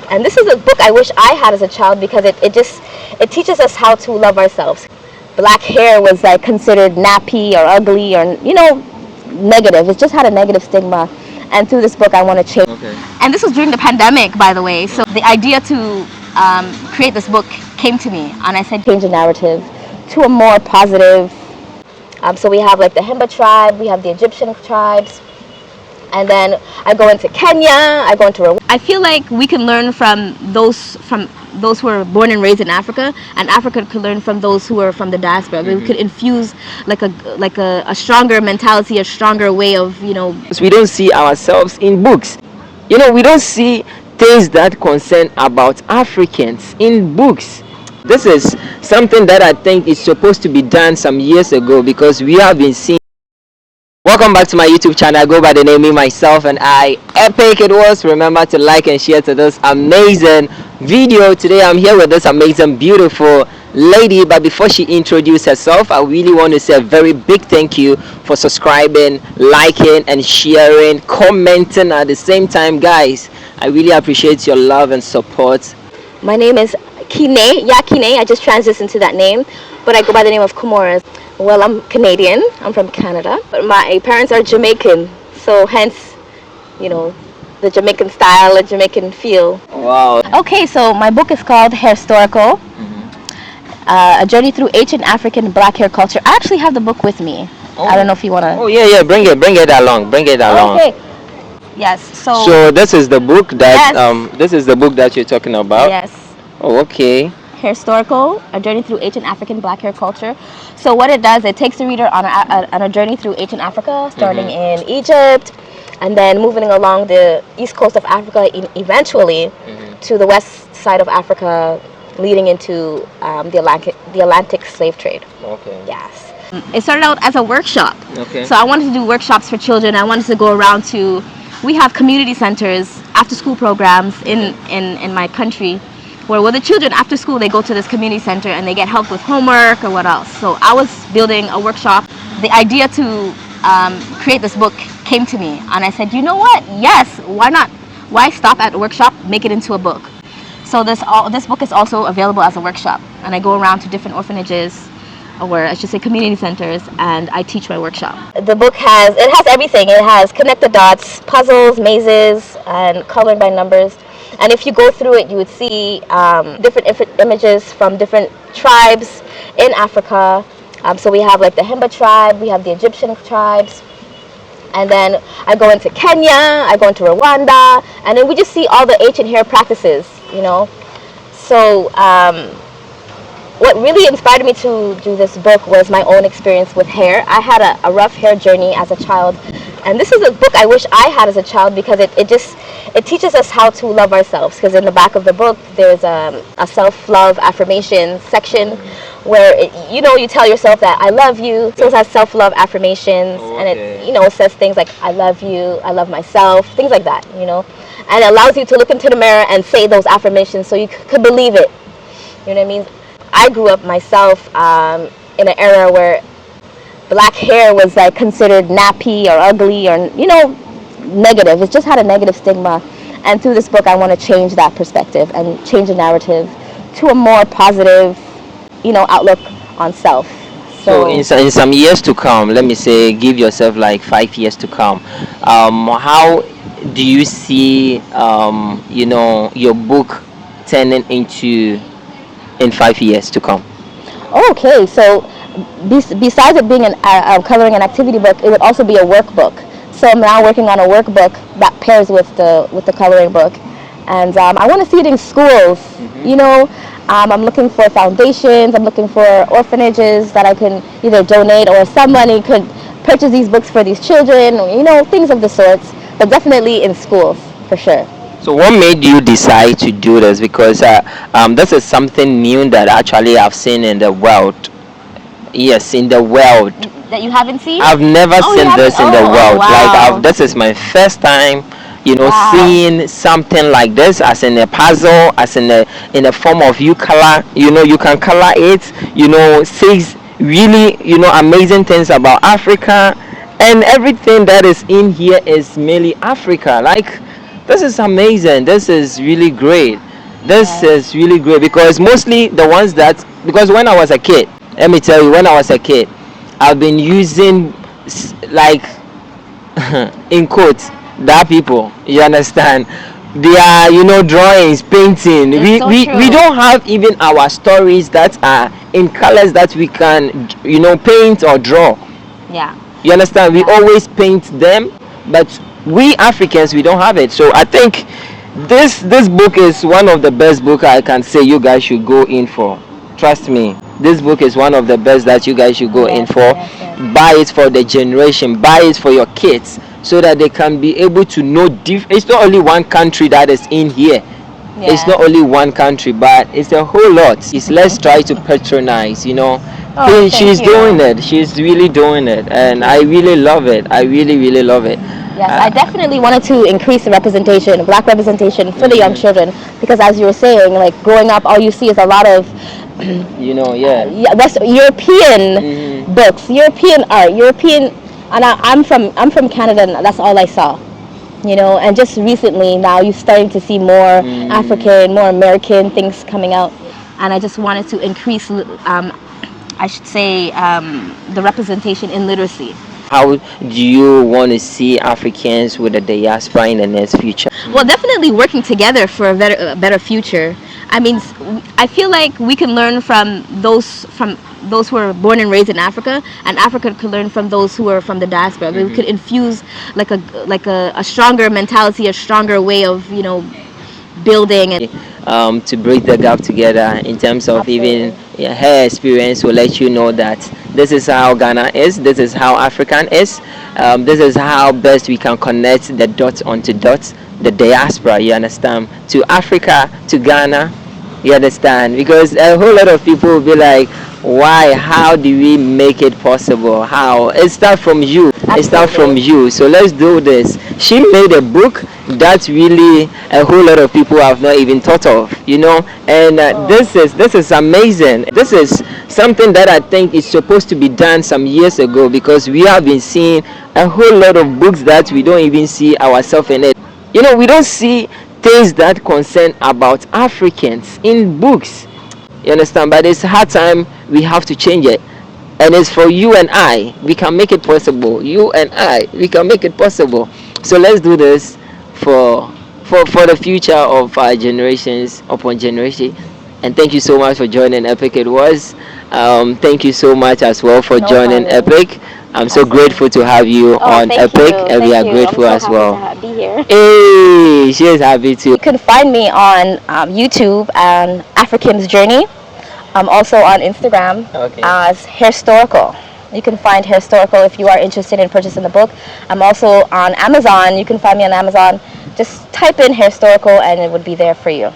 And this is a book I wish I had as a child because it teaches us how to love ourselves. Black hair was like considered nappy or ugly or negative. It just had a negative stigma. And through this book, I want to change. Okay. And this was during the pandemic, by the way. So the idea to create this book came to me, and I said, change the narrative to a more positive. So we have like the Himba tribe, we have the Egyptian tribes, and then I go into Kenya, I go into Rwanda. I feel like we can learn from those who are born and raised in Africa, and Africa could learn from those who are from the diaspora. We could infuse like a stronger mentality, a stronger way of, We don't see ourselves in books. We don't see things that concern about Africans in books. This is something that I think is supposed to be done some years ago, because we have been seeing. Welcome back to my YouTube channel. I go by the name Me, Myself, and I. Epic it was. Remember to like and share to this amazing video. Today I'm here with this amazing, beautiful lady, but before she introduces herself, I really want to say a very big thank you for subscribing, liking, and sharing, commenting at the same time. Guys, I really appreciate your love and support. My name is Kine, I just transitioned to that name, but I go by the name of Kumoras. Well, I'm Canadian, I'm from Canada, but my parents are Jamaican, so hence, the Jamaican style, the Jamaican feel. Wow. Okay, so my book is called Historical, A Journey Through Ancient African Black Hair Culture. I actually have the book with me. Oh. I don't know if you want to... Oh, yeah, bring it along, Okay. Yes, so this is the book that, yes. This is the book that you're talking about? Yes. Oh, okay. Historical, A Journey Through Ancient African Black Hair Culture. So what it does, it takes the reader on a journey through ancient Africa, starting in Egypt, and then moving along the east coast of Africa, eventually to the west side of Africa, leading into the Atlantic slave trade. Okay. Yes. It started out as a workshop. Okay. So I wanted to do workshops for children. I wanted to go around to, we have community centers, after school programs in my country, where the children after school, they go to this community center and they get help with homework or what else. So I was building a workshop. The idea to create this book came to me, and I said, you know what? Yes, why not? Why stop at a workshop? Make it into a book. So this book is also available as a workshop, and I go around to different orphanages, or I should say community centers, and I teach my workshop. The book has everything. It has connect the dots, puzzles, mazes, and coloring by numbers. And if you go through it, you would see different images from different tribes in Africa. So we have like the Himba tribe, we have the Egyptian tribes, and then I go into Kenya, I go into Rwanda, and then we just see all the ancient hair practices, So what really inspired me to do this book was my own experience with hair. I had a rough hair journey as a child, and this is a book I wish I had as a child because it teaches us how to love ourselves. Because in the back of the book, there's a self-love affirmation section where you tell yourself that I love you. So it has self-love affirmations, and it says things like I love you, I love myself, things like that, and it allows you to look into the mirror and say those affirmations so you could believe it. You know what I mean? I grew up myself in an era where black hair was like considered nappy or ugly or negative. It just had a negative stigma, and through this book I want to change that perspective and change the narrative to a more positive outlook on self. So in some years to come, let me say, give yourself like 5 years to come, how do you see your book turning into in 5 years to come? Okay, so besides it being a coloring and activity book, it would also be a workbook. So I'm now working on a workbook that pairs with the coloring book, and I want to see it in schools. I'm looking for foundations, I'm looking for orphanages that I can either donate, or somebody could purchase these books for these children, things of the sorts, but definitely in schools for sure. So what made you decide to do this? Because this is something new that actually I've seen in the world. Yes, in the world. That you haven't seen? I've never seen this in the world. Wow. Like this is my first time, seeing something like this, as in a puzzle, as in a form of you color. You can color it. Says really, amazing things about Africa, and everything that is in here is mainly Africa. Like, This is amazing. This is really great. This is really great because mostly the ones that, because when I was a kid, let me tell you, when I was a kid, I've been using like in quotes that people, you understand, they are, drawings, painting. It's so We true. don't have even our stories that are in colors that we can, paint or draw. Yeah. You understand? We always paint them, but we Africans, we don't have it. So I think this book is one of the best book I can say you guys should go in for. Trust me, this book is one of the best that you guys should go in Yes, for. yes. Buy it for the generation, buy it for your kids, so that they can be able to know it's not only one country that is in here. It's not only one country, but it's a whole lot. Let's try to patronize, Oh, she's thank you. doing it. She's really doing it, and I really love it. I really, really love it. Yes, I definitely wanted to increase the representation, black representation for the young children, because as you were saying, like growing up, all you see is a lot of West European books, European art, European, and I'm from Canada, and that's all I saw. And just recently now you're starting to see more African, more American things coming out, and I just wanted to increase, I should say, the representation in literacy. How do you want to see Africans with the diaspora in the next future? Well, definitely working together for a better future. I mean, I feel like we can learn from those who are born and raised in Africa, and Africa could learn from those who are from the diaspora. We could infuse like a stronger mentality, a stronger way of building and To bridge the gap together in terms of Absolutely. even her experience will let you know that this is how Ghana is, this is how African is, this is how best we can connect the dots onto dots, the diaspora, you understand, to Africa, to Ghana, you understand, because a whole lot of people will be like, why, how do we make it possible, how, it starts from you, it starts from you, so let's do this. She made a book that really a whole lot of people have not even thought of, and this is amazing. This is something that I think is supposed to be done some years ago, because we have been seeing a whole lot of books that we don't even see ourselves in it. We don't see things that concern about Africans in books, you understand, but it's hard time we have to change it, and it's for you and I. We can make it possible. You and I, we can make it possible. So let's do this for the future of our generations upon generation. And thank you so much for joining Epic. It was. Thank you so much as well for No joining problem. Epic. I'm so grateful to have you on thank Epic, you. and we are Thank you. grateful I'm so as well. happy to be here. Hey, she is happy too. You can find me on YouTube and African's Journey. I'm also on Instagram as Hairhistorical. You can find Hairhistorical if you are interested in purchasing the book. I'm also on Amazon. You can find me on Amazon. Just type in Hairhistorical and it would be there for you.